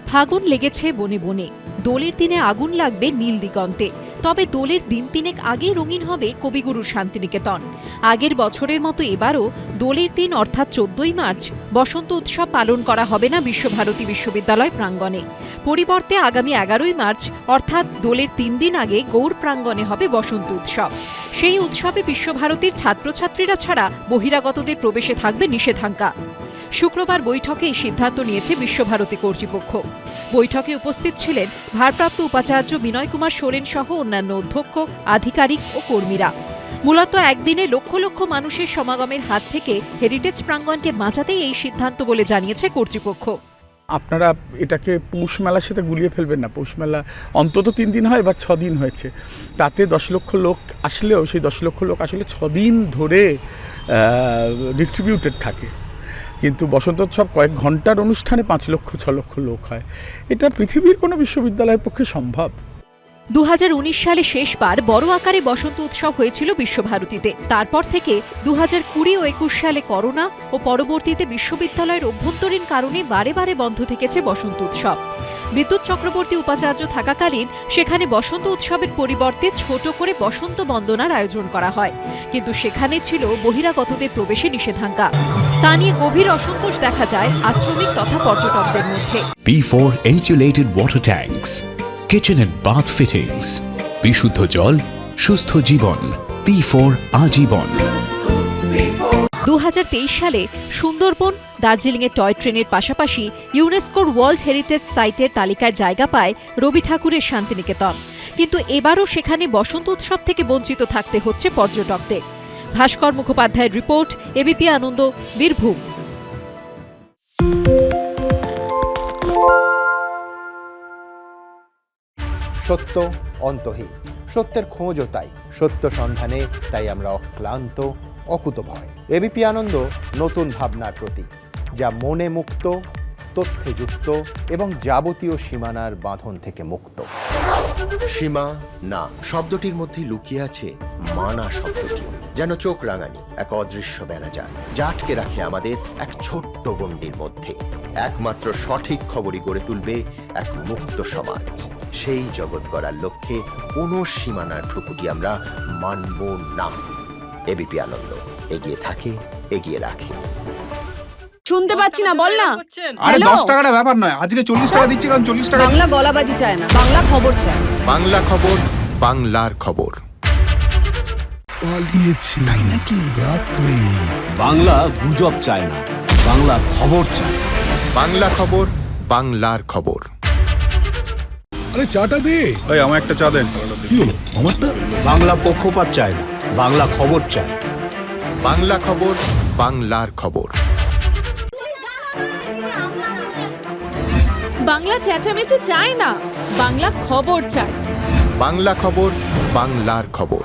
ফাগুন লেগেছে বনে বনে, দোলের দিনে আগুন লাগবে নীল দিগন্তে। তবে দোলের দিন তিনেক আগেই রঙিন হবে কবিগুরুর শান্তিনিকেতন। আগের বছরের মতো এবারও দোলের দিন অর্থাৎ 14ই মার্চ বসন্ত উৎসব পালন করা হবে না বিশ্বভারতী বিশ্ববিদ্যালয় প্রাঙ্গণে। পরিবর্তে আগামী 11ই মার্চ অর্থাৎ দোলের 3 দিন আগে গৌড় প্রাঙ্গণে হবে বসন্ত উৎসব। সেই উৎসবে বিশ্বভারতীর ছাত্রছাত্রীরা ছাড়া বহিরাগতদের প্রবেশে থাকবে নিষেধাজ্ঞা। শুক্রবার বৈঠকে এই সিদ্ধান্ত নিয়েছে বিশ্বভারতী কর্তৃপক্ষ। বৈঠকে উপস্থিত ছিলেন ভারপ্রাপ্ত উপাচার্য বিনয় কুমার সোরেন সহ অন্যান্য অধ্যক্ষ, আধিকারিক ও কর্মীরা। মূলত একদিনে লক্ষ লক্ষ মানুষের সমাগমের হাত থেকে হেরিটেজ প্রাঙ্গণকে বাঁচাতেই এই সিদ্ধান্ত বলে জানিয়েছে কর্তৃপক্ষ। আপনারা এটাকে পৌষ মেলার সাথে গুলিয়ে ফেলবেন না। পৌষ মেলা অন্তত 3 দিন হয়, এবার 6 দিন হয়েছে। তাতে 10 লক্ষ লোক আসলেও সেই 10 লক্ষ লোক আসলে 6 দিন ধরে ডিস্ট্রিবিউটেড থাকে, কিন্তু বসন্তোৎসব কয়েক ঘন্টার অনুষ্ঠানে 5 লক্ষ 6 লক্ষ লোক হয়। এটা পৃথিবীর কোনো বিশ্ববিদ্যালয়ের পক্ষে সম্ভব। 2019 সালে শেষবার বড় আকারে বসন্ত উৎসব হয়েছিল বিশ্বভারতীতে। তারপর থেকে 2020 ও 21 সালে করোনা ও পরবর্তীতে বিশ্ববিদ্যালয়ের অভ্যন্তরীণ কারণে বারে বারে বন্ধ থেকেছে বসন্ত উৎসব। বিদ্যুৎ চক্রবর্তী উপাচার্য থাকাকালীন সেখানে বসন্ত উৎসবের পরিবর্তে ছোট করে বসন্ত বন্দনার আয়োজন করা হয়, কিন্তু সেখানে ছিল বহিরাগতদের প্রবেশে নিষেধাজ্ঞা। তা নিয়ে গভীর অসন্তোষ দেখা যায় আশ্রমিক তথা পর্যটকদের মধ্যে। P4 insulated water tanks, kitchen and bath fittings, বিশুদ্ধ জল, সুস্থ জীবন, P4 আজীবন। 2023 সালে সুন্দরবন, দার্জিলিংয়ের টয় ট্রেনের পাশাপাশি ইউনেস্কোর ওয়ার্ল্ড হেরিটেজ সাইটের তালিকায় জায়গা পায় রবি ঠাকুরের শান্তিনিকেতন। কিন্তু এবারও সেখানে বসন্ত উৎসব থেকে বঞ্চিত থাকতে হচ্ছে পর্যটকদের। ভাস্কর মুখোপাধ্যায়ের রিপোর্ট, এবিপি আনন্দ, বীরভূম। সত্য অন্তহীন, সত্যের খোঁজও তাই, সত্য সন্ধানে তাই আমরা অক্লান্ত, অকুতভয়। এবিপি আনন্দ নতুন ভাবনার প্রতীক, যা মনে মুক্ত, তথ্যে যুক্ত এবং যাবতীয় সীমানার বাঁধন থেকে মুক্ত। সীমা না শব্দটির মধ্যে লুকিয়ে আছে মানা শব্দটি, যেন চোখ রাঙানি এক অদৃশ্য বেড়াজাল, যা আটকে রাখে আমাদের এক ছোট্ট গণ্ডির মধ্যে। একমাত্র সঠিক খবরই গড়ে তুলবে এক মুক্ত সমাজ। সেই জগৎ গড়ার লক্ষ্যে কোনো সীমানার ঠুকুটি আমরা মানব না। এবিপি আনন্দ এগিয়ে থাকে, এগিয়ে রাখে। শুনতে পাচ্ছি না, বল না। আরে 10 টাকাটা ব্যাপার নয়, আজকে 40 টাকা দিচ্ছি, কারণ 40 টাকা। বাংলা গলাবাজি চায় না, বাংলা খবর চায়। বাংলা খবর, বাংলার খবর। পালিয়েছি তাই নাকি? রাত্রে বাংলা গুজব চায় না, বাংলা খবর চায়। বাংলা খবর, বাংলার খবর। আরে চাটা দে। এই আমার একটা চা দেন। কি হলো আমারটা? বাংলা পক্ষপাত চায় না, বাংলা খবর চায়। বাংলা খবর, বাংলার খবর। বাংলা চেঁচামেচি চায় না, বাংলা খবর চায়। বাংলা খবর, বাংলার খবর।